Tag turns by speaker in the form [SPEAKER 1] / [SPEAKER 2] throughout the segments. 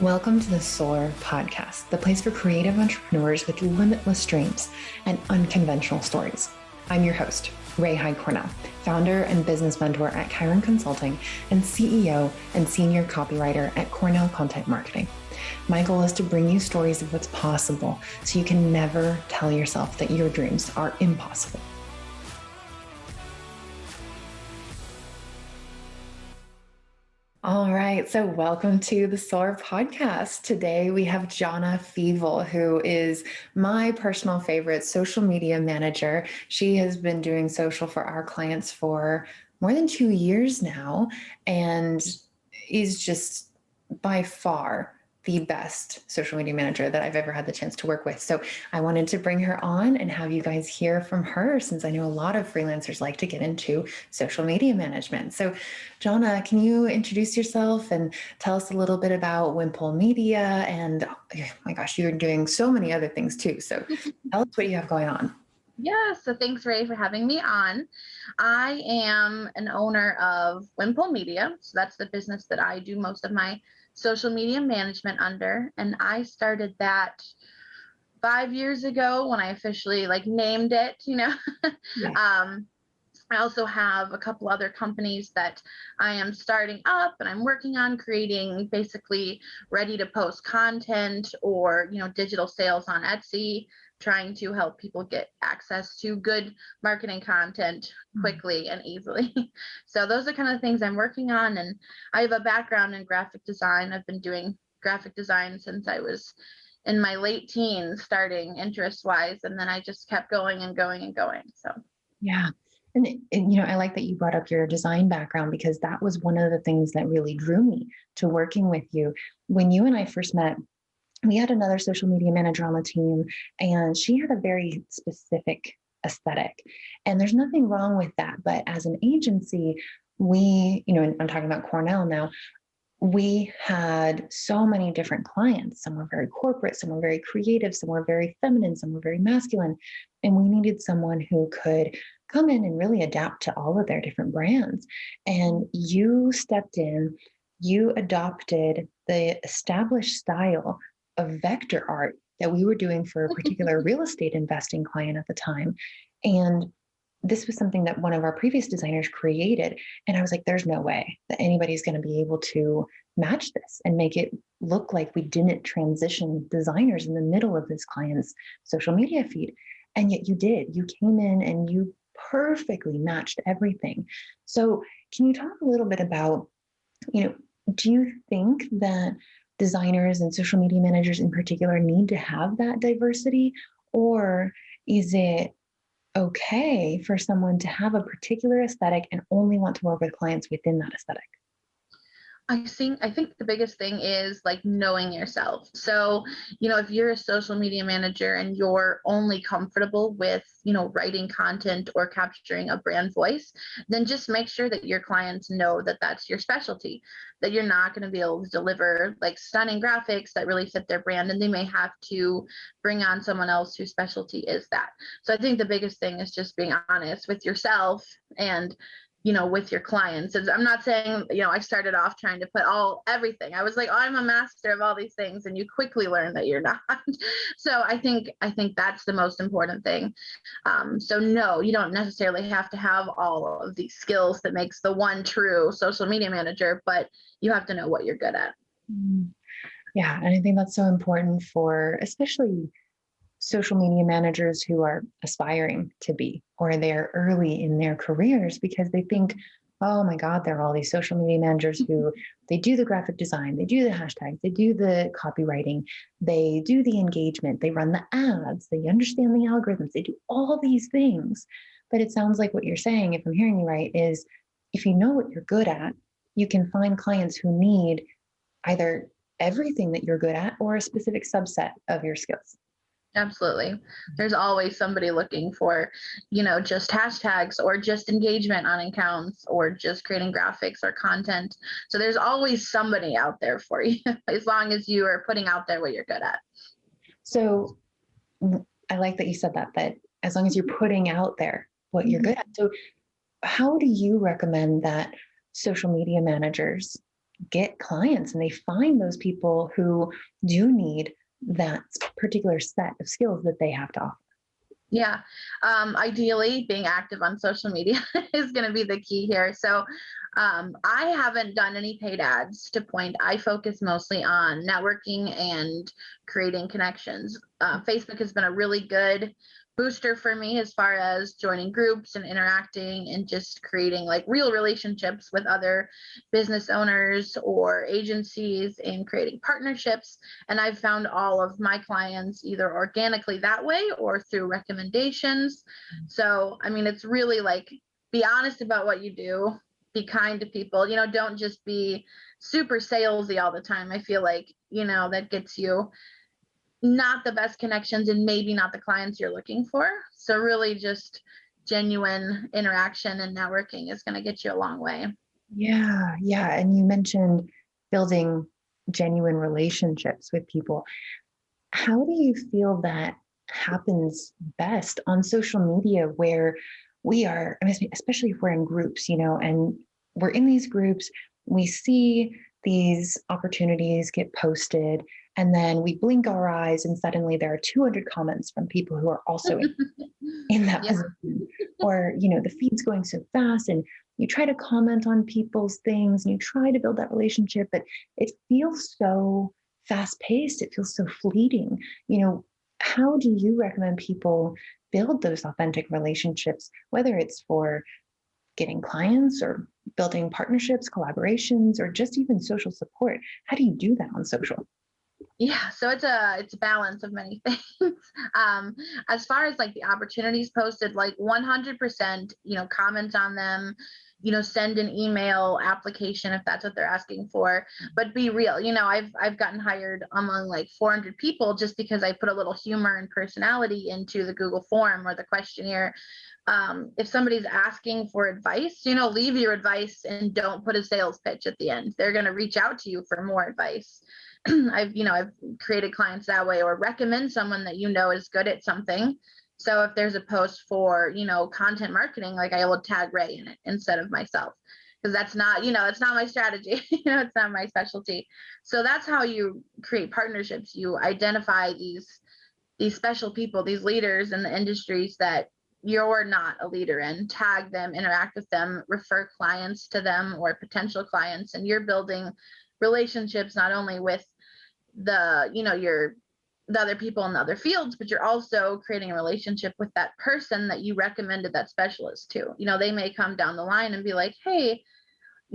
[SPEAKER 1] Welcome to the Soar podcast, the place for creative entrepreneurs with limitless dreams and unconventional stories. I'm your host, Ray Hyde Cornell, founder and business mentor at Chiron Consulting and CEO and senior copywriter at Cornell Content Marketing. My goal is to bring you stories of what's possible so you can never tell yourself that your dreams are impossible. All right, so welcome to the Soar podcast. Today we have Jonna, who is my personal favorite social media manager. She has been doing social for our clients for more than 2 years now, and is just by far the best social media manager that I've ever had the chance to work with. So I wanted to bring her on and have you guys hear from her, since I know a lot of freelancers like to get into social media management. So Jonna, can you introduce yourself and tell us a little bit about Wimple Media? And oh my gosh, you're doing so many other things too. So tell us what you have going on.
[SPEAKER 2] Yeah, so thanks, Ray, for having me on. I am an owner of Wimple Media. So that's the business that I do most of my social media management under. And I started that 5 years ago when I officially named it,
[SPEAKER 1] Yeah.
[SPEAKER 2] I also have a couple other companies that I am starting up, and I'm working on creating basically ready to post content or, digital sales on Etsy, trying to help people get access to good marketing content quickly and easily. So those are kind of things I'm working on. And I have a background in graphic design. I've been doing graphic design since I was in my late teens, starting interest wise. And then I just kept going and going and going. So,
[SPEAKER 1] Yeah. And I like that you brought up your design background, because that was one of the things that really drew me to working with you. When you and I first met, we had another social media manager on the team, and she had a very specific aesthetic. And there's nothing wrong with that. But as an agency, and I'm talking about Cornell now, we had so many different clients. Some were very corporate, some were very creative, some were very feminine, some were very masculine. And we needed someone who could come in and really adapt to all of their different brands. And you stepped in, you adopted the established style of vector art that we were doing for a particular real estate investing client at the time. And this was something that one of our previous designers created. And I was like, there's no way that anybody's going to be able to match this and make it look like we didn't transition designers in the middle of this client's social media feed. And yet you did. You came in and you perfectly matched everything. So can you talk a little bit about, do you think that designers and social media managers in particular need to have that diversity? Or is it okay for someone to have a particular aesthetic and only want to work with clients within that aesthetic?
[SPEAKER 2] I think the biggest thing is knowing yourself. So, if you're a social media manager and you're only comfortable with, writing content or capturing a brand voice, then just make sure that your clients know that that's your specialty, that you're not going to be able to deliver stunning graphics that really fit their brand, and they may have to bring on someone else whose specialty is that. So I think the biggest thing is just being honest with yourself and with your clients. And I'm not saying, I started off trying to put everything. I was like, oh, I'm a master of all these things. And you quickly learn that you're not. So I think that's the most important thing. So no, you don't necessarily have to have all of these skills that makes the one true social media manager, but you have to know what you're good at.
[SPEAKER 1] Yeah. And I think that's so important for especially social media managers who are aspiring to be, or they're early in their careers, because they think, oh my God, there are all these social media managers who they do the graphic design, they do the hashtags, they do the copywriting, they do the engagement, they run the ads, they understand the algorithms, they do all these things. But it sounds like what you're saying, if I'm hearing you right, is if you know what you're good at, you can find clients who need either everything that you're good at or a specific subset of your skills.
[SPEAKER 2] Absolutely. There's always somebody looking for, just hashtags or just engagement on accounts or just creating graphics or content. So there's always somebody out there for you as long as you are putting out there what you're good at.
[SPEAKER 1] So I like that you said that as long as you're putting out there what you're good at. So how do you recommend that social media managers get clients and they find those people who do need that particular set of skills that they have to offer.
[SPEAKER 2] Yeah. Ideally, being active on social media is going to be the key here. So, I haven't done any paid ads to point. I focus mostly on networking and creating connections. Facebook has been a really good booster for me as far as joining groups and interacting and just creating like real relationships with other business owners or agencies and creating partnerships. And I've found all of my clients either organically that way or through recommendations. So, I mean, it's really like be honest about what you do, be kind to people, don't just be super salesy all the time. I feel like, that gets you not the best connections and maybe not the clients you're looking for. So, really, just genuine interaction and networking is going to get you a long way.
[SPEAKER 1] Yeah. Yeah. And you mentioned building genuine relationships with people. How do you feel that happens best on social media where we are, I mean, especially if we're in groups, and we're in these groups, we see these opportunities get posted, and then we blink our eyes, and suddenly there are 200 comments from people who are also in that
[SPEAKER 2] Yeah.
[SPEAKER 1] position. Or, the feed's going so fast, and you try to comment on people's things and you try to build that relationship, but it feels so fast paced. It feels so fleeting. How do you recommend people build those authentic relationships, whether it's for getting clients or building partnerships, collaborations, or just even social support? How do you do that on social?
[SPEAKER 2] Yeah, so it's a balance of many things. Um, as far as like the opportunities posted, like 100%, comment on them, send an email application if that's what they're asking for. But be real. I've gotten hired among like 400 people just because I put a little humor and personality into the Google form or the questionnaire. If somebody's asking for advice, leave your advice and don't put a sales pitch at the end. They're going to reach out to you for more advice. I've created clients that way, or recommend someone that is good at something. So if there's a post for, content marketing, like I will tag Ray in it instead of myself, because that's not, it's not my strategy. It's not my specialty. So that's how you create partnerships. You identify these special people, these leaders in the industries that you're not a leader in, tag them, interact with them, refer clients to them or potential clients, and you're building relationships not only with the other people in the other fields, but you're also creating a relationship with that person that you recommended that specialist to. They may come down the line and be like, hey,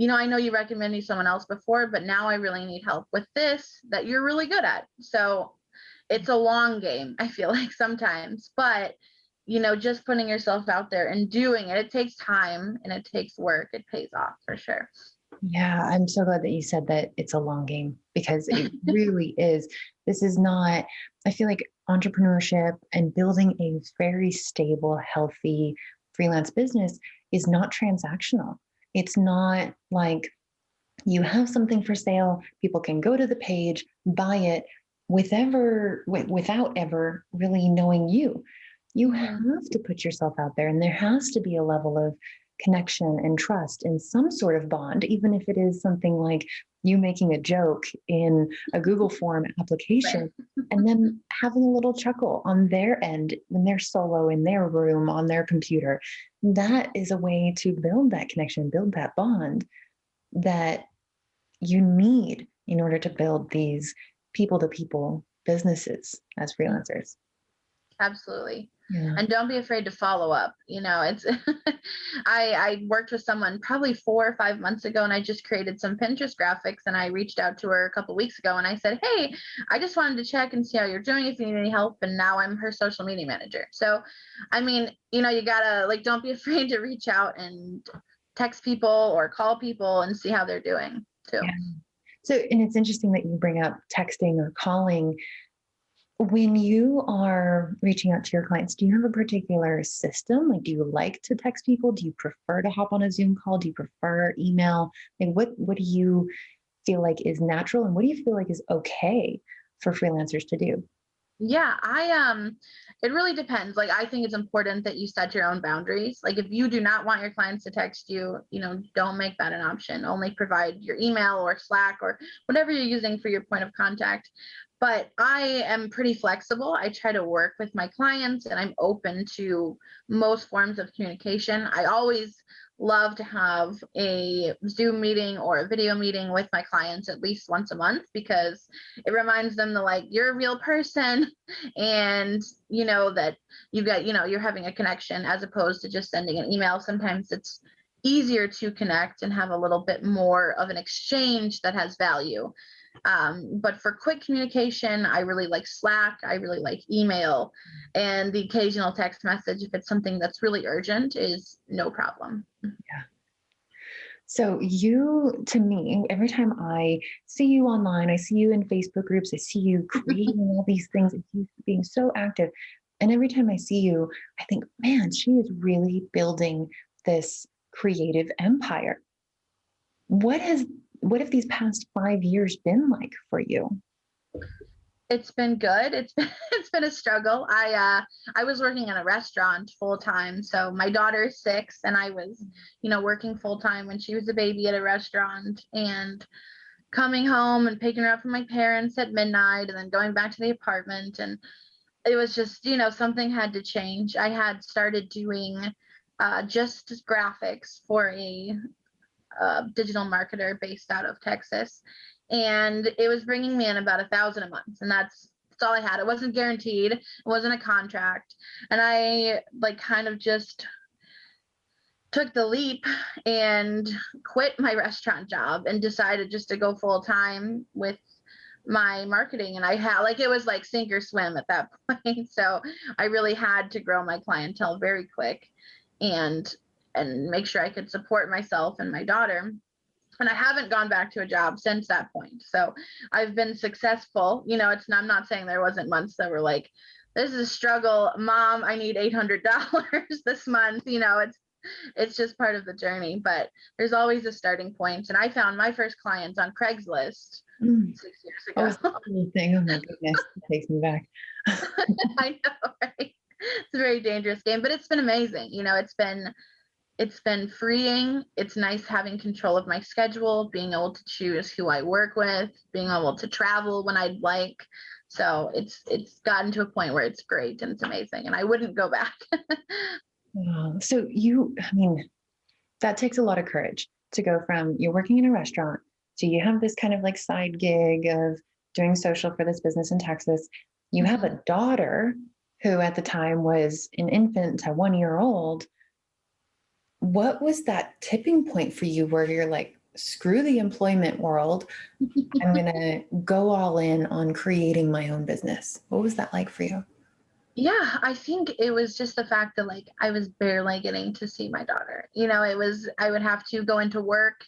[SPEAKER 2] I know you recommended me someone else before, but now I really need help with this that you're really good at. So it's a long game, I feel like sometimes, but just putting yourself out there and doing it, it takes time and it takes work. It pays off for sure.
[SPEAKER 1] Yeah, I'm so glad that you said that it's a long game, because it really is. This is not, I feel like entrepreneurship and building a very stable, healthy freelance business is not transactional. It's not like you have something for sale, people can go to the page, buy it without ever really knowing you. You have to put yourself out there, and there has to be a level of connection and trust in some sort of bond, even if it is something like you making a joke in a Google form application,
[SPEAKER 2] Right.
[SPEAKER 1] and then having a little chuckle on their end when they're solo in their room on their computer. That is a way to build that connection, build that bond that you need in order to build these people to people businesses as freelancers.
[SPEAKER 2] Absolutely.
[SPEAKER 1] Yeah.
[SPEAKER 2] And don't be afraid to follow up. It's I worked with someone probably 4 or 5 months ago, and I just created some Pinterest graphics, and I reached out to her a couple weeks ago and I said, hey, I just wanted to check and see how you're doing, if you need any help. And now I'm her social media manager. So I mean, you gotta like, don't be afraid to reach out and text people or call people and see how they're doing too.
[SPEAKER 1] Yeah. So, and it's interesting that you bring up texting or calling. When you are reaching out to your clients, do you have a particular system? Like, do you like to text people? Do you prefer to hop on a Zoom call? Do you prefer email? Like, what do you feel like is natural, and what do you feel like is okay for freelancers to do?
[SPEAKER 2] Yeah, it really depends. Like I think it's important that you set your own boundaries. Like if you do not want your clients to text you, don't make that an option. Only provide your email or Slack or whatever you're using for your point of contact. But I am pretty flexible. I try to work with my clients and I'm open to most forms of communication. I always love to have a Zoom meeting or a video meeting with my clients at least once a month because it reminds them that like you're a real person and that you're having a connection as opposed to just sending an email. Sometimes it's easier to connect and have a little bit more of an exchange that has value. But for quick communication, I really like Slack, I really like email, and the occasional text message if it's something that's really urgent is no problem.
[SPEAKER 1] Yeah. So you, to me, every time I see you online, I see you in Facebook groups, I see you creating all these things, and you being so active. And every time I see you, I think, man, she is really building this creative empire. What have these past 5 years been like for you?
[SPEAKER 2] It's been good. It's been a struggle. I was working in a restaurant full time. So my daughter's 6 and I was, working full time when she was a baby at a restaurant and coming home and picking her up from my parents at midnight and then going back to the apartment. And it was just, something had to change. I had started doing just graphics for a digital marketer based out of Texas. And it was bringing me in about 1,000 a month. And that's all I had. It wasn't guaranteed. It wasn't a contract. And I like kind of just took the leap and quit my restaurant job and decided just to go full time with my marketing. And I had like, it was like sink or swim at that point. So I really had to grow my clientele very quick and make sure I could support myself and my daughter. And I haven't gone back to a job since that point. So I've been successful. I'm not saying there wasn't months that were like, this is a struggle. Mom, I need $800 this month. It's just part of the journey, but there's always a starting point. And I found my first clients on Craigslist 6 years ago.
[SPEAKER 1] Oh, it's the whole thing. Oh my goodness, it takes me back.
[SPEAKER 2] I know, right? It's a very dangerous game, but it's been amazing. It's been freeing. It's nice having control of my schedule, being able to choose who I work with, being able to travel when I'd like. So it's gotten to a point where it's great and it's amazing, and I wouldn't go back.
[SPEAKER 1] So that takes a lot of courage to go from you're working in a restaurant to you have this kind of like side gig of doing social for this business in Texas. You have a daughter who at the time was an infant to 1 year old. What was that tipping point for you where you're like, screw the employment world. I'm going to go all in on creating my own business. What was that like for you?
[SPEAKER 2] Yeah, I think it was just the fact that like I was barely getting to see my daughter. I would have to go into work,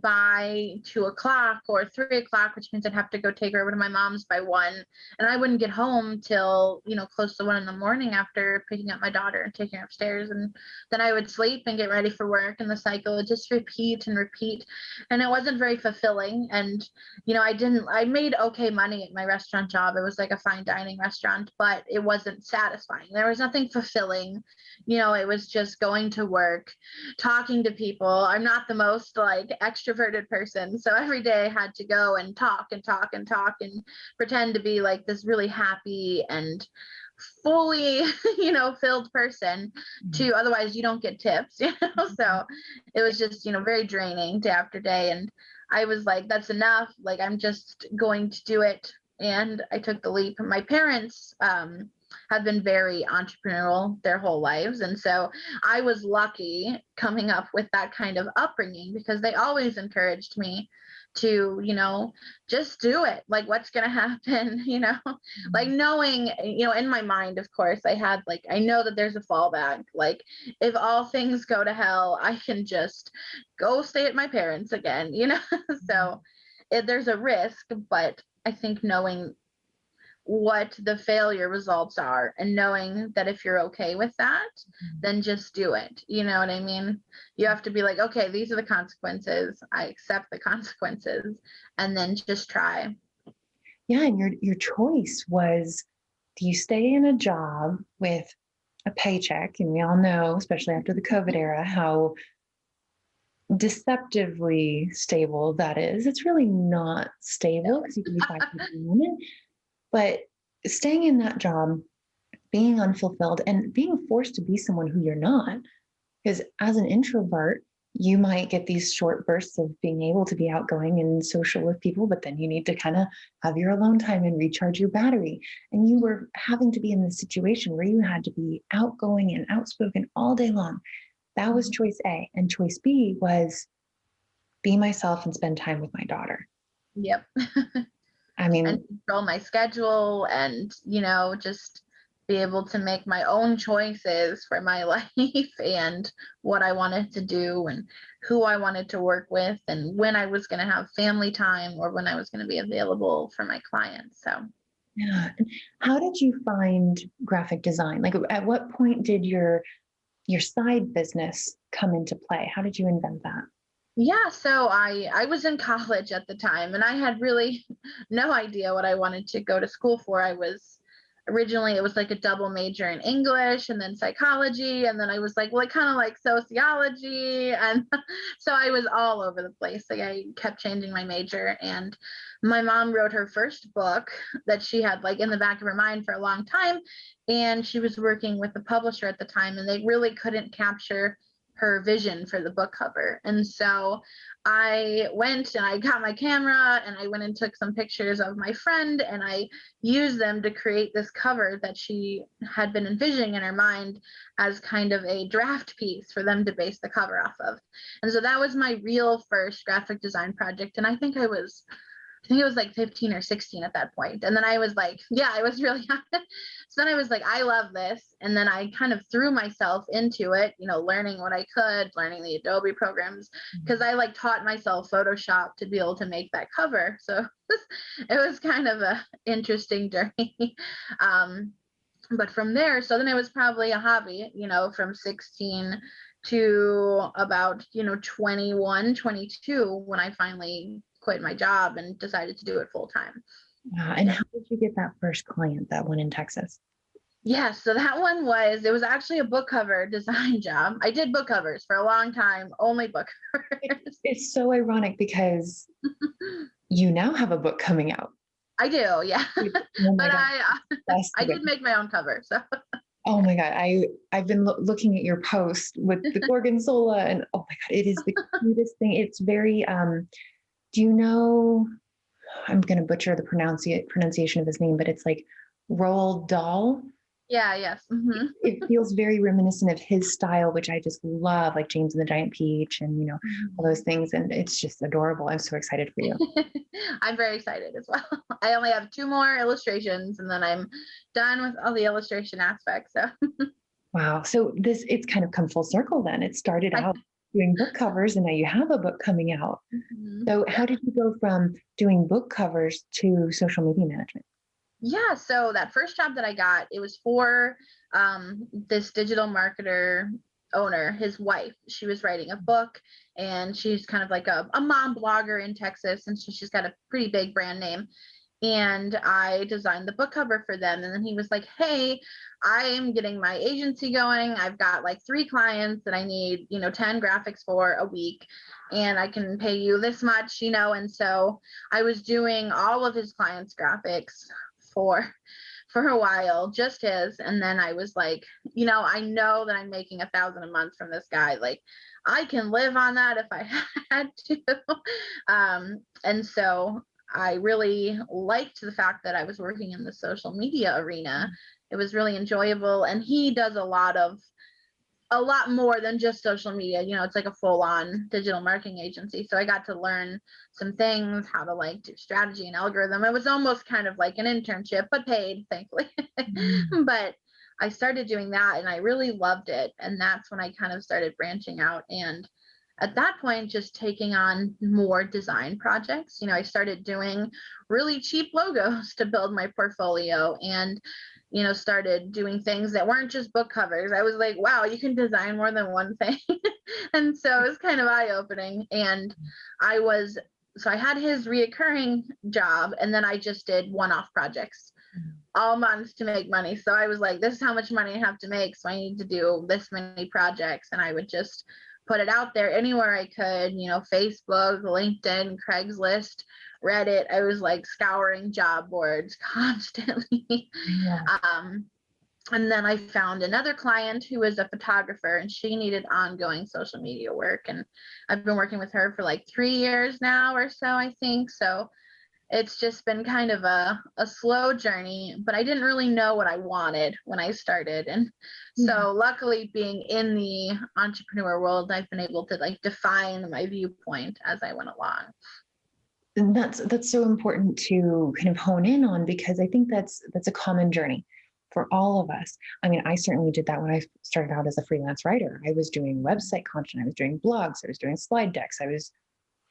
[SPEAKER 2] by 2 o'clock or 3 o'clock, which means I'd have to go take her over to my mom's by 1. And I wouldn't get home till, close to 1 in the morning after picking up my daughter and taking her upstairs. And then I would sleep and get ready for work. And the cycle would just repeat and repeat. And it wasn't very fulfilling. And, I made okay money at my restaurant job. It was like a fine dining restaurant, but it wasn't satisfying. There was nothing fulfilling. It was just going to work, talking to people. I'm not the most like extroverted person. So every day I had to go and talk and talk and talk and pretend to be like this really happy and fully, filled person to otherwise you don't get tips, So it was just, very draining day after day. And I was like, that's enough. Like, I'm just going to do it. And I took the leap. My parents, have been very entrepreneurial their whole lives. And so I was lucky coming up with that kind of upbringing because they always encouraged me to, just do it. Like, what's going to happen, like knowing, in my mind, of course, I know that there's a fallback. Like, if all things go to hell, I can just go stay at my parents again, So there's a risk, but I think knowing what the failure results are and knowing that if you're okay with that, then just do it. You know what I mean? You have to be like, okay, these are the consequences. I accept the consequences and then just try.
[SPEAKER 1] Yeah. And your choice was Do you stay in a job with a paycheck? And we all know, especially after the COVID era, how deceptively stable that is. It's really not stable because you can be 5 days a moment, but staying in that job, being unfulfilled, and being forced to be someone who you're not. Because as an introvert, you might get these short bursts of being able to be outgoing and social with people, but then you need to kind of have your alone time and recharge your battery. And you were having to be in this situation where you had to be outgoing and outspoken all day long. That was choice A. And choice B was be myself and spend time with my daughter.
[SPEAKER 2] Yep.
[SPEAKER 1] I
[SPEAKER 2] And
[SPEAKER 1] mean,
[SPEAKER 2] control my schedule and, just be able to make my own choices for my life and what I wanted to do and who I wanted to work with and when I was going to have family time or when I was going to be available for my clients. So,
[SPEAKER 1] yeah. And how did you find graphic design? Like, at what point did your side business come into play? How did you invent that?
[SPEAKER 2] yeah, so I was in college at the time and I had really no idea what I wanted to go to school for. I was originally it was like a double major in English and then psychology and then I was like, well, I kind of like sociology and so I was all over the place. Like I kept changing my major and my mom wrote her first book that she had like in the back of her mind for a long time and she was working with the publisher at the time and they really couldn't capture her vision for the book cover. And so I went and I got my camera and I went and took some pictures of my friend and I used them to create this cover that she had been envisioning in her mind as kind of a draft piece for them to base the cover off of. And so that was my real first graphic design project. And I think it was like 15 or 16 at that point. And then I was like, yeah, I was really young. So then I was like, I love this. And then I kind of threw myself into it, learning what I could, learning the Adobe programs, because I like taught myself Photoshop to be able to make that cover. So it was kind of a interesting journey. But from there, so then it was probably a hobby, from 16 to about, 21, 22 when I finally quit my job and decided to do it full time.
[SPEAKER 1] And how did you get that first client, that one in Texas?
[SPEAKER 2] Yeah, so that one it was actually a book cover design job. I did book covers for a long time, only book covers.
[SPEAKER 1] It's so ironic because you now have a book coming out.
[SPEAKER 2] I do, yeah.
[SPEAKER 1] Oh my
[SPEAKER 2] But
[SPEAKER 1] God.
[SPEAKER 2] I did make my own cover, so
[SPEAKER 1] Oh my God. I've been looking at your post with the Gorgonzola and oh my God, it is the cutest thing. It's very, do you know, I'm going to butcher the pronunciation of his name, but it's like Roald Dahl.
[SPEAKER 2] yeah, yes. Mm-hmm.
[SPEAKER 1] It feels very reminiscent of his style, which I just love, like James and the Giant Peach and, all those things. And it's just adorable. I'm so excited for you.
[SPEAKER 2] I'm very excited as well. I only have 2 more illustrations and then I'm done with all the illustration aspects. So
[SPEAKER 1] Wow. So it's kind of come full circle then. It started out doing book covers and now you have a book coming out.
[SPEAKER 2] Mhm.
[SPEAKER 1] So how did you go from doing book covers to social media management?
[SPEAKER 2] Yeah, so that first job that I got, it was for this digital marketer owner, his wife. She was writing a book and she's kind of like a mom blogger in Texas. And so she's got a pretty big brand name. And I designed the book cover for them. And then he was like, hey, I'm getting my agency going. I've got like 3 clients that I need, 10 graphics for a week. And I can pay you this much, And so I was doing all of his clients' graphics for a while, just his. And then I was like, I know that I'm making 1,000 a month from this guy. Like I can live on that if I had to. And so I really liked the fact that I was working in the social media arena. It was really enjoyable. And he does a lot more than just social media. It's like a full-on digital marketing agency. So I got to learn some things, how to like do strategy and algorithm. It was almost kind of like an internship, but paid, thankfully. But I started doing that and I really loved it. And that's when I kind of started branching out. And at that point, just taking on more design projects. I started doing really cheap logos to build my portfolio and started doing things that weren't just book covers. I was like, wow, you can design more than one thing. And so it was kind of eye-opening. And so I had his reoccurring job and then I just did one-off projects all months to make money. So I was like, this is how much money I have to make. So I need to do this many projects. And I would just put it out there anywhere I could, Facebook, LinkedIn, Craigslist, Reddit. I was like scouring job boards constantly.
[SPEAKER 1] Yeah.
[SPEAKER 2] um, and then I found another client who was a photographer, and she needed ongoing social media work. And I've been working with her for like 3 years now or so, I think. So it's just been kind of a slow journey, but I didn't really know what I wanted when I started. And so luckily, being in the entrepreneur world, I've been able to like define my viewpoint as I went along.
[SPEAKER 1] And that's so important to kind of hone in on, because I think that's a common journey for all of us. I mean, I certainly did that when I started out as a freelance writer. I was doing website content, I was doing blogs, I was doing slide decks, I was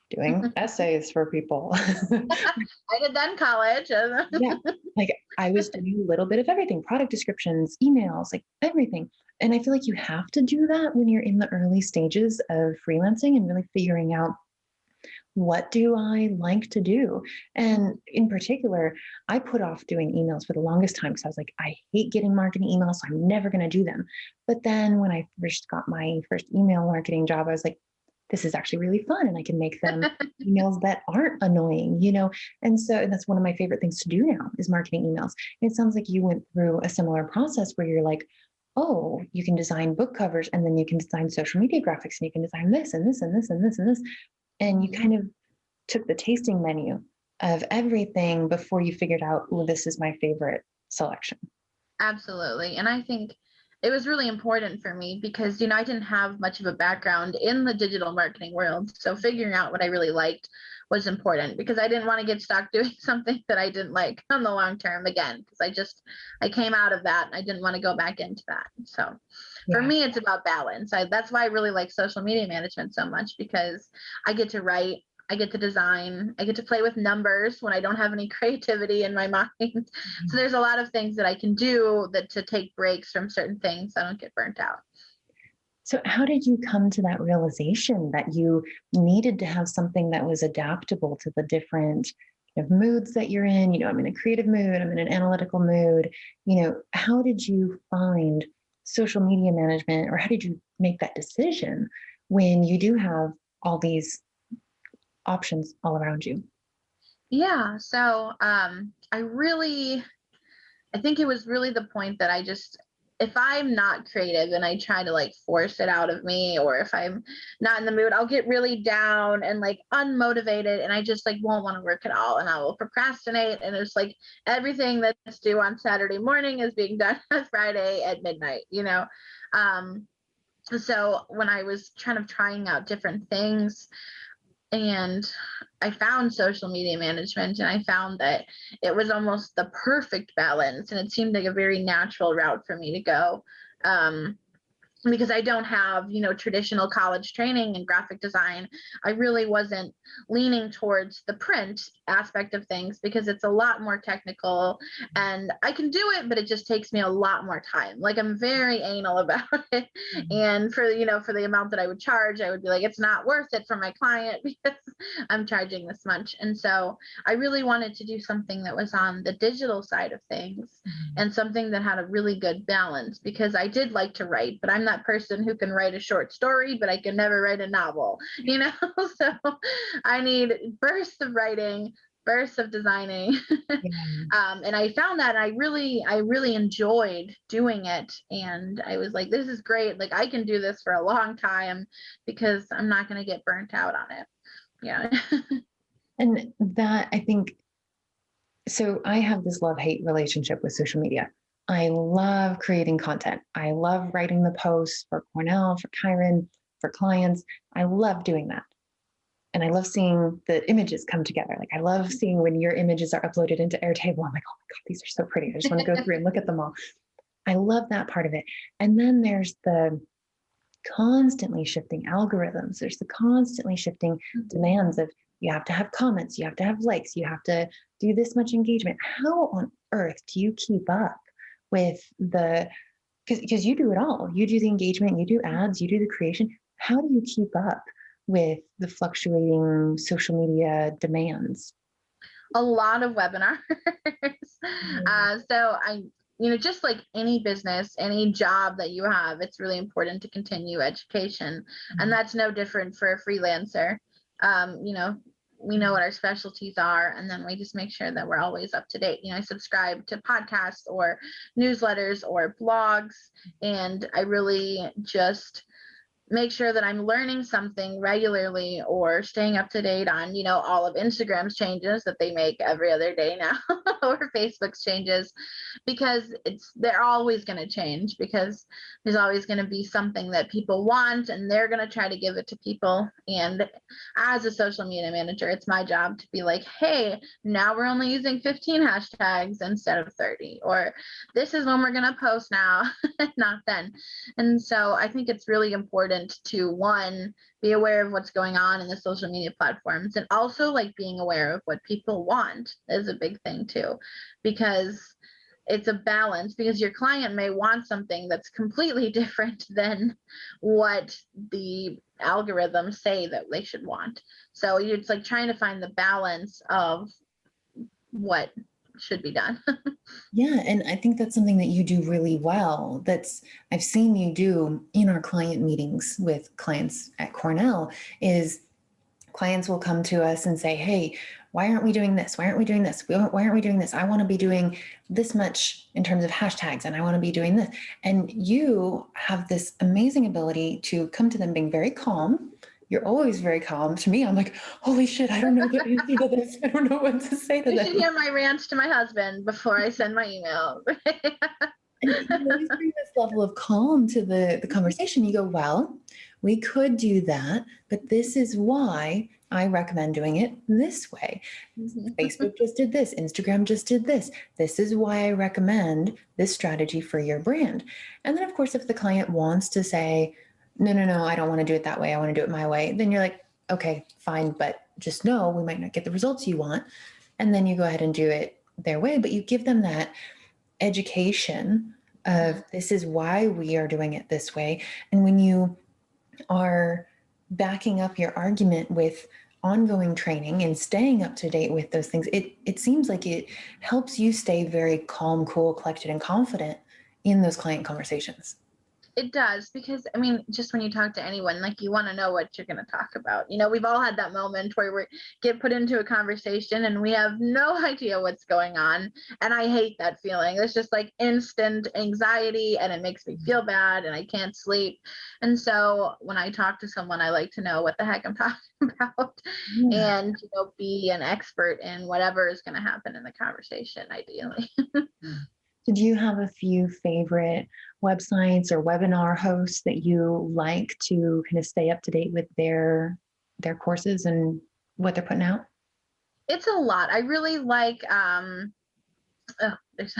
[SPEAKER 1] doing essays for people.
[SPEAKER 2] I did that in college.
[SPEAKER 1] Yeah, like I was doing a little bit of everything, product descriptions, emails, like everything. And I feel like you have to do that when you're in the early stages of freelancing and really figuring out, what do I like to do? And in particular, I put off doing emails for the longest time because I was like, I hate getting marketing emails, so I'm never going to do them. But then when I first got my first email marketing job, I was like, this is actually really fun, and I can make them emails that aren't annoying. And so that's one of my favorite things to do now is marketing emails. And it sounds like you went through a similar process where you're like, oh, you can design book covers, and then you can design social media graphics, and you can design this and this and this and this and this. And you kind of took the tasting menu of everything before you figured out, oh, this is my favorite selection.
[SPEAKER 2] Absolutely. And I think it was really important for me because, I didn't have much of a background in the digital marketing world. So figuring out what I really liked was important because I didn't want to get stuck doing something that I didn't like on the long term again, because I came out of that and I didn't want to go back into that. So for me, it's about balance. That's why I really like social media management so much, because I get to write, I get to design, I get to play with numbers when I don't have any creativity in my mind. So there's a lot of things that I can do to take breaks from certain things so I don't get burnt out.
[SPEAKER 1] So how did you come to that realization that you needed to have something that was adaptable to the different kind of moods that you're in? I'm in a creative mood, I'm in an analytical mood. How did you find social media management, or how did you make that decision when you do have all these options all around you?
[SPEAKER 2] Yeah. So I think it was really the point that if I'm not creative and I try to like force it out of me, or if I'm not in the mood, I'll get really down and like unmotivated, and I just like won't want to work at all, and I will procrastinate. And it's like everything that's due on Saturday morning is being done on Friday at midnight, So when I was trying out different things, and I found social media management, and I found that it was almost the perfect balance, and it seemed like a very natural route for me to go. Because I don't have, traditional college training in graphic design. I really wasn't leaning towards the print aspect of things because it's a lot more technical, and I can do it, but it just takes me a lot more time. Like, I'm very anal about it. And for the amount that I would charge, I would be like, it's not worth it for my client because I'm charging this much. And so I really wanted to do something that was on the digital side of things, and something that had a really good balance, because I did like to write, but I'm that person who can write a short story, but I can never write a novel, So I need bursts of writing, bursts of designing. And I found that I really enjoyed doing it. And I was like, this is great. Like, I can do this for a long time because I'm not going to get burnt out on it. Yeah.
[SPEAKER 1] And that, I think, so I have this love-hate relationship with social media. I love creating content. I love writing the posts for Cornell, for Kyron, for clients. I love doing that. And I love seeing the images come together. Like, I love seeing when your images are uploaded into Airtable. I'm like, oh my God, these are so pretty. I just want to go through and look at them all. I love that part of it. And then there's the constantly shifting algorithms. There's the constantly shifting demands of, you have to have comments, you have to have likes, you have to do this much engagement. How on earth do you keep up with because you do it all. You do the engagement, you do ads, you do the creation. How do you keep up with the fluctuating social media demands?
[SPEAKER 2] A lot of webinars. So just like any business, any job that you have, it's really important to continue education. And that's no different for a freelancer. We know what our specialties are, and then we just make sure that we're always up to date. I subscribe to podcasts or newsletters or blogs, and I really just make sure that I'm learning something regularly or staying up to date on, all of Instagram's changes that they make every other day now or Facebook's changes, because they're always going to change, because there's always going to be something that people want and they're going to try to give it to people. And as a social media manager, it's my job to be like, hey, now we're only using 15 hashtags instead of 30, or this is when we're going to post now, not then. And so I think it's really important to, one, be aware of what's going on in the social media platforms, and also like being aware of what people want is a big thing too, because it's a balance, because your client may want something that's completely different than what the algorithms say that they should want. So it's like trying to find the balance of what should be done.
[SPEAKER 1] Yeah, and I think that's something that you do really well. I've seen you do in our client meetings with clients at Cornell, is clients will come to us and say, hey, why aren't we doing this? Why aren't we doing this? Why aren't we doing this? I want to be doing this much in terms of hashtags, and I want to be doing this. And you have this amazing ability to come to them being very calm. You're always very calm. To me, I'm like, holy shit, I don't know the answer to this. I don't know what to say to
[SPEAKER 2] You should
[SPEAKER 1] them.
[SPEAKER 2] hear my rants to my husband before I send my email.
[SPEAKER 1] And you always bring this level of calm to the conversation. You go, well, we could do that, but this is why I recommend doing it this way. Facebook just did this. Instagram just did this. This is why I recommend this strategy for your brand. And then, of course, if the client wants to say, no, I don't want to do it that way, I want to do it my way, then you're like, okay, fine, but just know we might not get the results you want. And then you go ahead and do it their way, but you give them that education of this is why we are doing it this way. And when you are backing up your argument with ongoing training and staying up to date with those things, it seems like it helps you stay very calm, cool, collected, and confident in those client conversations.
[SPEAKER 2] It does, because just when you talk to anyone, like, you want to know what you're going to talk about. We've all had that moment where we get put into a conversation and we have no idea what's going on. And I hate that feeling. It's just like instant anxiety, and it makes me feel bad, and I can't sleep. And so when I talk to someone, I like to know what the heck I'm talking about, and be an expert in whatever is going to happen in the conversation, ideally.
[SPEAKER 1] So do you have a few favorite websites or webinar hosts that you like to kind of stay up to date with their courses and what they're putting out?
[SPEAKER 2] It's a lot. I really like oh, there's,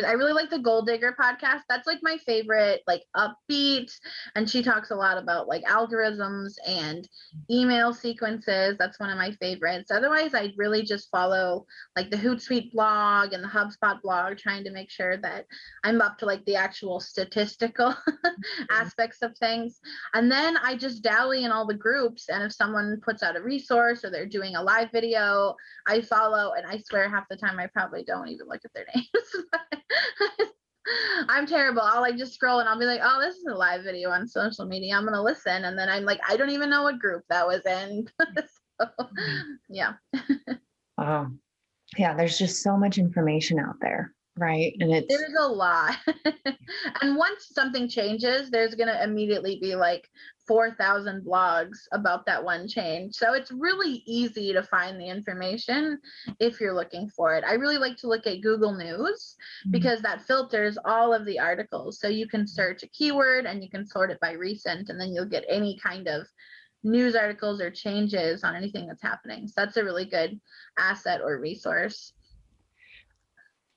[SPEAKER 2] I really like the Gold Digger podcast. That's like my favorite, like, upbeat, and she talks a lot about like algorithms and email sequences. That's one of my favorites. Otherwise, I really just follow like the Hootsuite blog and the HubSpot blog, trying to make sure that I'm up to like the actual statistical aspects of things. And then I just dally in all the groups, and if someone puts out a resource or they're doing a live video, I follow, and I swear half the time I probably don't even look at their names. I'm terrible. I'll like just scroll and I'll be like, oh, this is a live video on social media, I'm gonna listen, and then I'm like, I don't even know what group that was in. So, yeah.
[SPEAKER 1] Wow. Yeah, there's just so much information out there, right? And
[SPEAKER 2] There's a lot. And once something changes, there's going to immediately be like 4,000 blogs about that one change. So it's really easy to find the information if you're looking for it. I really like to look at Google News, because that filters all of the articles. So you can search a keyword and you can sort it by recent, and then you'll get any kind of news articles or changes on anything that's happening. So that's a really good asset or resource.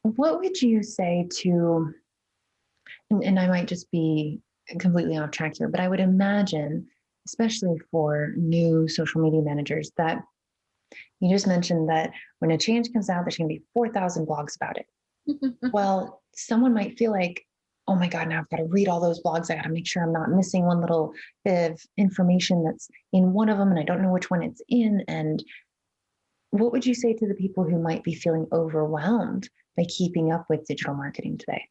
[SPEAKER 1] What would you say to, and I might just be completely off track here, but I would imagine, especially for new social media managers, that you just mentioned that when a change comes out, there's going to be 4,000 blogs about it. Well, someone might feel like, oh my God, now I've got to read all those blogs. I got to make sure I'm not missing one little bit of information that's in one of them, and I don't know which one it's in. And what would you say to the people who might be feeling overwhelmed by keeping up with digital marketing today?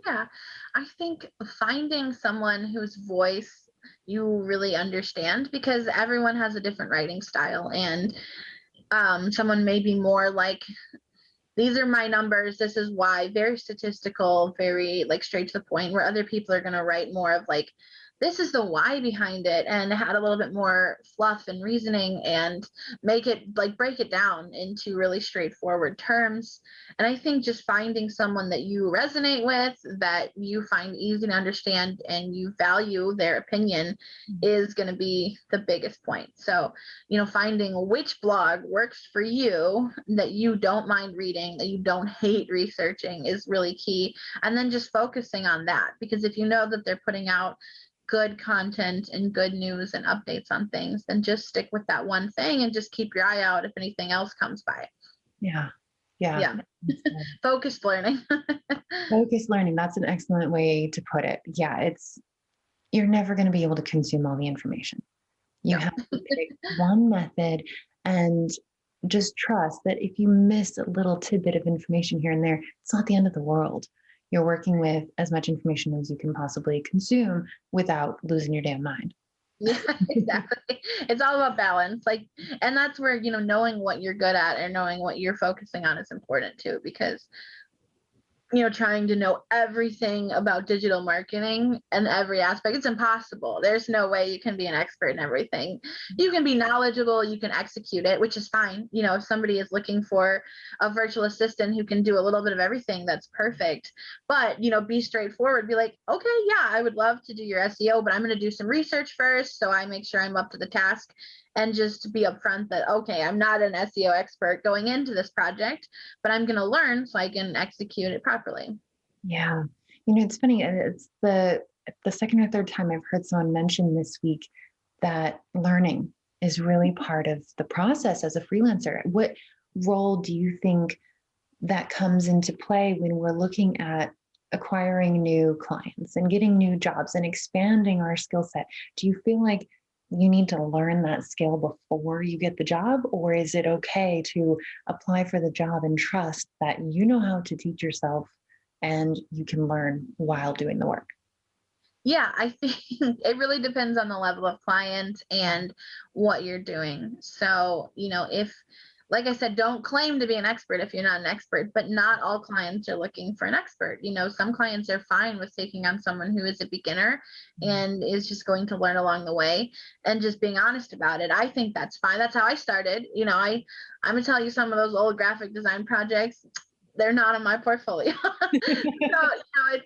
[SPEAKER 2] Yeah, I think finding someone whose voice you really understand, because everyone has a different writing style, and someone may be more like, these are my numbers, this is why, very statistical, very like straight to the point, where other people are going to write more of like, this is the why behind it, and add a little bit more fluff and reasoning, and make it like break it down into really straightforward terms. And I think just finding someone that you resonate with, that you find easy to understand, and you value their opinion is going to be the biggest point. So, finding which blog works for you, that you don't mind reading, that you don't hate researching, is really key. And then just focusing on that, because if you know that they're putting out good content and good news and updates on things, then just stick with that one thing and just keep your eye out if anything else comes by.
[SPEAKER 1] Yeah. Yeah.
[SPEAKER 2] Yeah. Focused learning.
[SPEAKER 1] Focused learning. That's an excellent way to put it. Yeah. You're never going to be able to consume all the information. You
[SPEAKER 2] No.
[SPEAKER 1] have to pick one method and just trust that if you miss a little tidbit of information here and there, it's not the end of the world. You're working with as much information as you can possibly consume without losing your damn mind.
[SPEAKER 2] Yeah, exactly. It's all about balance. And that's where, knowing what you're good at and knowing what you're focusing on is important too, because trying to know everything about digital marketing and every aspect, it's impossible. There's no way you can be an expert in everything. You can be knowledgeable, you can execute it, which is fine. If somebody is looking for a virtual assistant who can do a little bit of everything, that's perfect. But, be straightforward, be like, okay, yeah, I would love to do your SEO, but I'm going to do some research first, so I make sure I'm up to the task. And just be upfront that, okay, I'm not an SEO expert going into this project, but I'm going to learn so I can execute it properly.
[SPEAKER 1] Yeah. It's funny. It's the second or third time I've heard someone mention this week that learning is really part of the process as a freelancer. What role do you think that comes into play when we're looking at acquiring new clients and getting new jobs and expanding our skill set? Do you feel like you need to learn that skill before you get the job, or is it okay to apply for the job and trust that you know how to teach yourself and you can learn while doing the work?
[SPEAKER 2] Yeah, I think it really depends on the level of client and what you're doing. So, if, like I said, don't claim to be an expert if you're not an expert, but not all clients are looking for an expert. Some clients are fine with taking on someone who is a beginner and is just going to learn along the way, and just being honest about it. I think that's fine. That's how I started. I'm going to tell you, some of those old graphic design projects, they're not in my portfolio. So,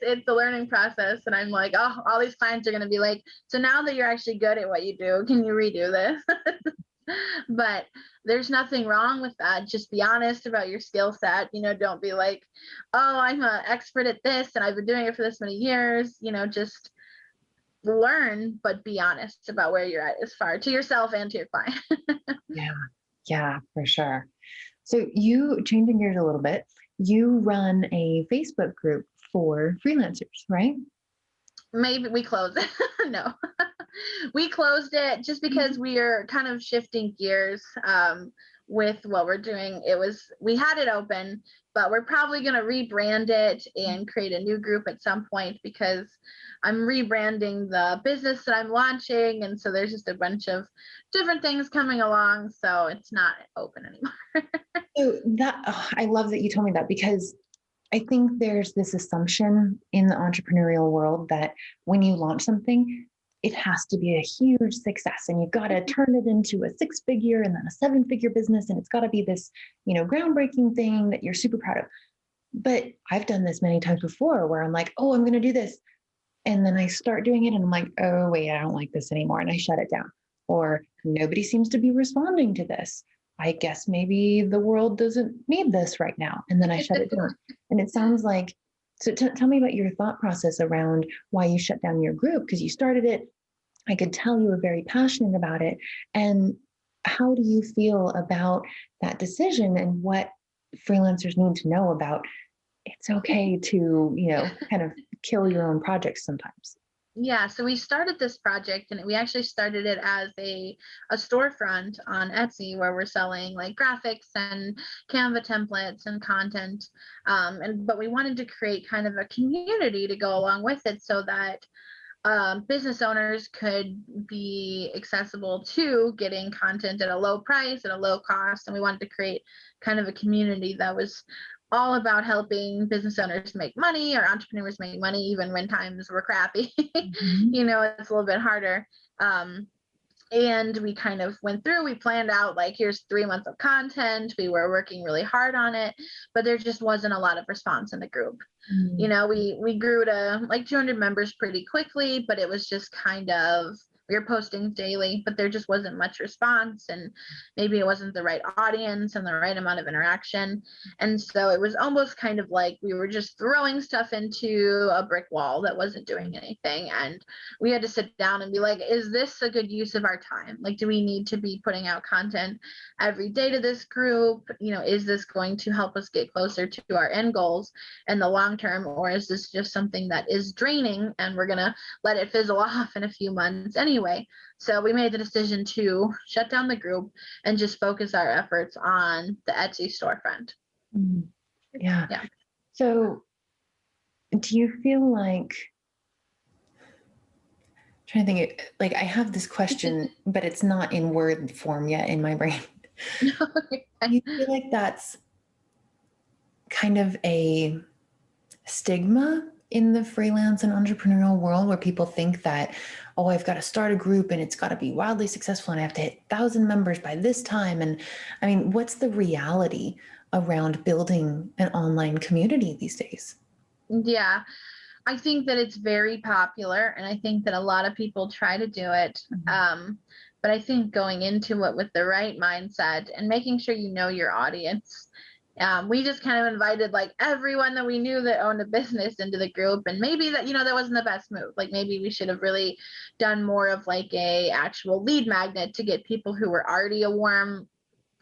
[SPEAKER 2] it's a learning process. And I'm like, oh, all these clients are going to be like, so now that you're actually good at what you do, can you redo this? But there's nothing wrong with that. Just be honest about your skill set. Don't be like, oh, I'm an expert at this and I've been doing it for this many years. Just learn, but be honest about where you're at, as far to yourself and to your client.
[SPEAKER 1] Yeah, for sure. So you, changing gears a little bit, you run a Facebook group for freelancers, right?
[SPEAKER 2] Maybe we closed it. No, we closed it just because we are kind of shifting gears with what we're doing. We had it open, but we're probably going to rebrand it and create a new group at some point, because I'm rebranding the business that I'm launching. And so there's just a bunch of different things coming along. So it's not open anymore.
[SPEAKER 1] So I love that you told me that, because I think there's this assumption in the entrepreneurial world that when you launch something, it has to be a huge success and you've got to turn it into a 6-figure and then a 7-figure business. And it's got to be this, groundbreaking thing that you're super proud of. But I've done this many times before where I'm like, oh, I'm going to do this. And then I start doing it and I'm like, oh, wait, I don't like this anymore. And I shut it down. Or nobody seems to be responding to this. I guess maybe the world doesn't need this right now. And then I shut it down. And it sounds like, so tell me about your thought process around why you shut down your group, because you started it. I could tell you were very passionate about it. And how do you feel about that decision, and what freelancers need to know about it's okay to, kind of kill your own projects sometimes?
[SPEAKER 2] Yeah, so we started this project and we actually started it as a storefront on Etsy where we're selling like graphics and Canva templates and content. But we wanted to create kind of a community to go along with it so that business owners could be accessible to getting content at a low price, at a low cost. And we wanted to create kind of a community that was all about helping business owners make money or entrepreneurs make money, even when times were crappy.
[SPEAKER 1] Mhm.
[SPEAKER 2] It's a little bit harder. Um, and we kind of went through, we planned out like, here's 3 months of content. We were working really hard on it, but there just wasn't a lot of response in the group.
[SPEAKER 1] Mm.
[SPEAKER 2] We grew to like 200 members pretty quickly, but it was just kind of, we were posting daily, but there just wasn't much response, and maybe it wasn't the right audience and the right amount of interaction. And so it was almost kind of like we were just throwing stuff into a brick wall that wasn't doing anything. And we had to sit down and be like, is this a good use of our time? Like, do we need to be putting out content every day to this group? Is this going to help us get closer to our end goals in the long term, or is this just something that is draining and we're gonna let it fizzle off in a few months anyway? So we made the decision to shut down the group and just focus our efforts on the Etsy storefront.
[SPEAKER 1] Mm. Yeah.
[SPEAKER 2] Yeah.
[SPEAKER 1] So do you feel like, trying to think, like I have this question, but it's not in word form yet in my brain. Do you feel like that's kind of a stigma in the freelance and entrepreneurial world where people think that, oh, I've got to start a group and it's got to be wildly successful and I have to hit 1,000 members by this time? And I mean, what's the reality around building an online community these days?
[SPEAKER 2] Yeah, I think that it's very popular, and I think that a lot of people try to do it. But I think going into it with the right mindset and making sure you know your audience. We just kind of invited like everyone that we knew that owned a business into the group, and maybe that wasn't the best move. Like, maybe we should have really done more of like a actual lead magnet to get people who were already a warm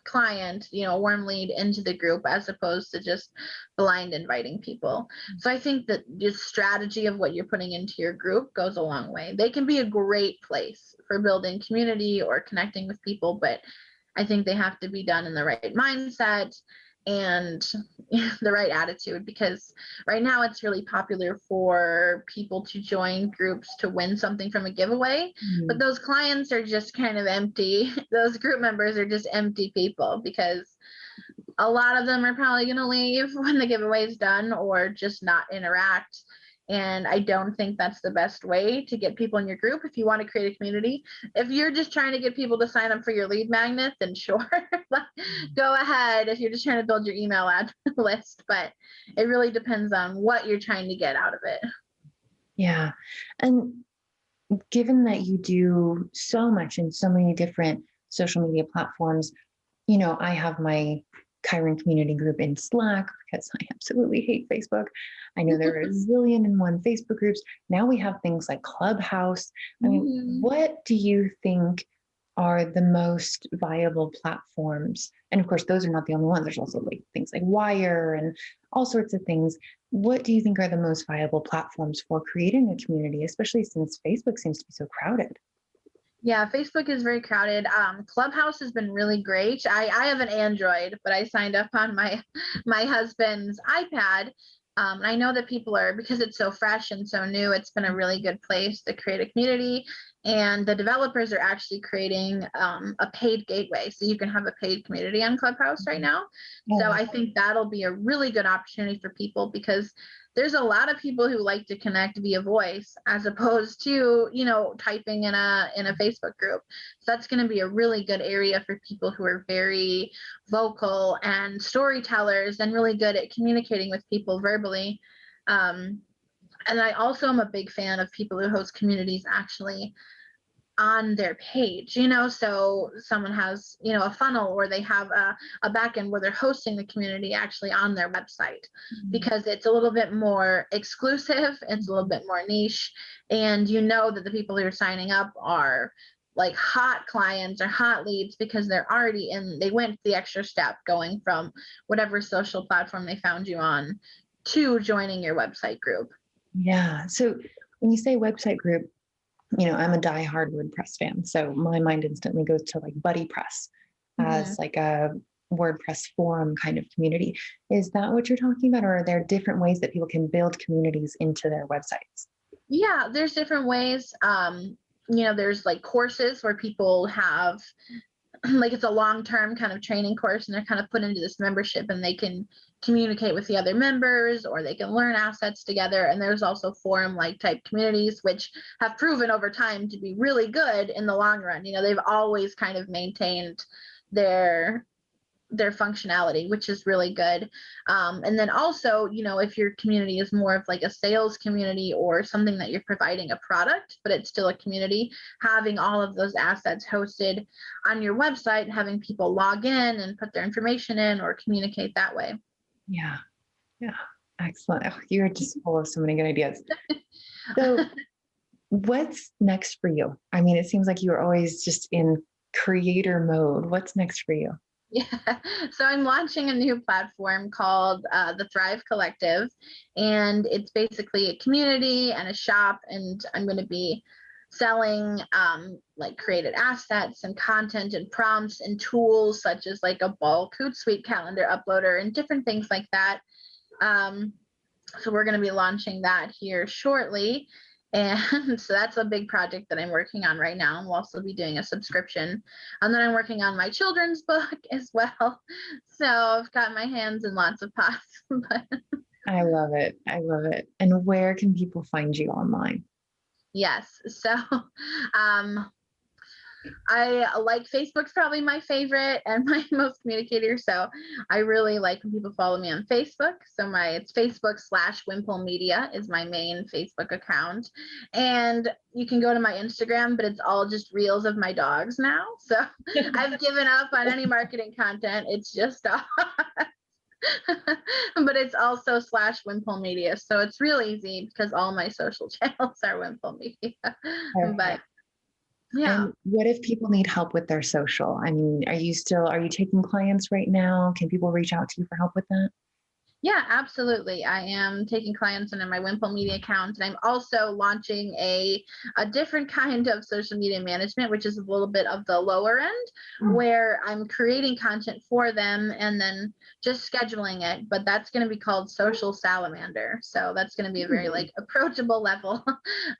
[SPEAKER 2] client, a warm lead into the group, as opposed to just blind inviting people. So I think that the strategy of what you're putting into your group goes a long way. They can be a great place for building community or connecting with people, but I think they have to be done in the right mindset and the right attitude, because right now it's really popular for people to join groups to win something from a giveaway, but those clients are just kind of empty. Those group members are just empty people, because a lot of them are probably going to leave when the giveaway is done or just not interact. And I don't think that's the best way to get people in your group if you want to create a community. If you're just trying to get people to sign up for your lead magnet, then sure, go ahead if you're just trying to build your email ad list. But it really depends on what you're trying to get out of it.
[SPEAKER 1] Yeah. And given that you do so much in so many different social media platforms, I have my Chiron community group in Slack because I absolutely hate Facebook. I know there are a zillion and one Facebook groups. Now we have things like Clubhouse. I mean, what do you think are the most viable platforms? And of course, those are not the only ones. There's also like things like Wire and all sorts of things. What do you think are the most viable platforms for creating a community, especially since Facebook seems to be so crowded?
[SPEAKER 2] Yeah, Facebook is very crowded. Clubhouse has been really great. I have an Android, but I signed up on my husband's iPad. I know that people are, because it's so fresh and so new, it's been a really good place to create a community. And the developers are actually creating a paid gateway. So you can have a paid community on Clubhouse right now. So I think that'll be a really good opportunity for people, because there's a lot of people who like to connect via voice as opposed to typing in a Facebook group. So that's going to be a really good area for people who are very vocal and storytellers and really good at communicating with people verbally. And I also am a big fan of people who host communities actually on their page. So someone has a funnel, or they have a backend where they're hosting the community actually on their website, because it's a little bit more exclusive, it's a little bit more niche, and that the people who are signing up are like hot clients or hot leads, because they're already they went the extra step going from whatever social platform they found you on to joining your website group.
[SPEAKER 1] Yeah. So when you say website group, I'm a diehard WordPress fan. So my mind instantly goes to like Buddy Press as like a WordPress forum kind of community. Is that what you're talking about? Or are there different ways that people can build communities into their websites?
[SPEAKER 2] Yeah, there's different ways. There's like courses where people have like it's a long-term kind of training course, and they're kind of put into this membership, and they can communicate with the other members, or they can learn assets together. And there's also forum like type communities, which have proven over time to be really good in the long run. They've always kind of maintained their functionality, which is really good. And then also, if your community is more of like a sales community or something that you're providing a product, but it's still a community, having all of those assets hosted on your website, having people log in and put their information in or communicate that way.
[SPEAKER 1] Yeah. Yeah. Excellent. Oh, you're just full of so many good ideas. So what's next for you? I mean, it seems like you're always just in creator mode. What's next for you?
[SPEAKER 2] Yeah. So I'm launching a new platform called the Thrive Collective, and it's basically a community and a shop, and I'm going to be selling like created assets and content and prompts and tools such as like a bulk Hootsuite calendar uploader and different things like that. So we're going to be launching that here shortly. And so that's a big project that I'm working on right now. We'll also be doing a subscription. And then I'm working on my children's book as well. So I've got my hands in lots of pots.
[SPEAKER 1] I love it. I love it. And where can people find you online?
[SPEAKER 2] Yes. So I like Facebook's probably my favorite and my most communicator. So I really like when people follow me on Facebook. So it's Facebook/Wimple Media is my main Facebook account. And you can go to my Instagram, but it's all just reels of my dogs now. So I've given up on any marketing content. It's just dogs. But it's also /Wimple Media. So it's real easy because all my social channels are Wimple Media.
[SPEAKER 1] Okay.
[SPEAKER 2] But yeah.
[SPEAKER 1] And what if people need help with their social? I mean, are you taking clients right now? Can people reach out to you for help with that?
[SPEAKER 2] Yeah, absolutely. I am taking clients under my Wimple Media account, and I'm also launching a different kind of social media management, which is a little bit of the lower end, where I'm creating content for them and then just scheduling it. But that's going to be called Social Salamander. So that's going to be a very like approachable level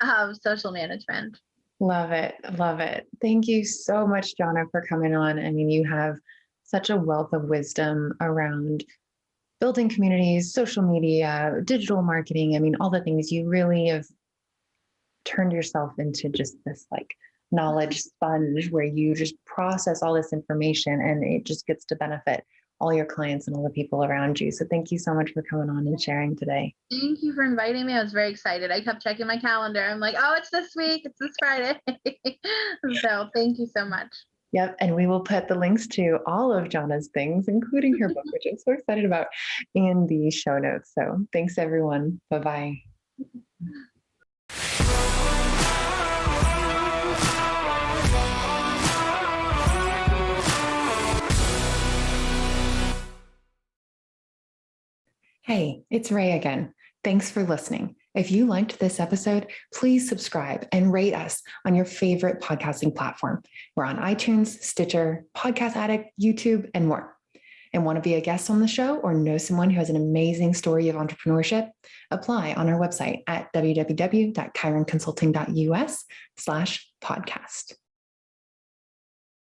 [SPEAKER 2] of social management.
[SPEAKER 1] Love it. Love it. Thank you so much, Jonna, for coming on. I mean, you have such a wealth of wisdom around building communities, social media, digital marketing. I mean, all the things. You really have turned yourself into just this like knowledge sponge where you just process all this information and it just gets to benefit all your clients and all the people around you. So thank you so much for coming on and sharing today.
[SPEAKER 2] Thank you for inviting me. I was very excited. I kept checking my calendar. I'm like, oh, it's this week. It's this Friday. So thank you so much.
[SPEAKER 1] Yep. And we will put the links to all of Jonna's things, including her book, which I'm so excited about, in the show notes. So thanks, everyone. Bye-bye. Hey, it's Ray again. Thanks for listening. If you liked this episode, please subscribe and rate us on your favorite podcasting platform. We're on iTunes, Stitcher, Podcast Addict, YouTube, and more. And want to be a guest on the show or know someone who has an amazing story of entrepreneurship? Apply on our website at www.chironconsulting.us/podcast.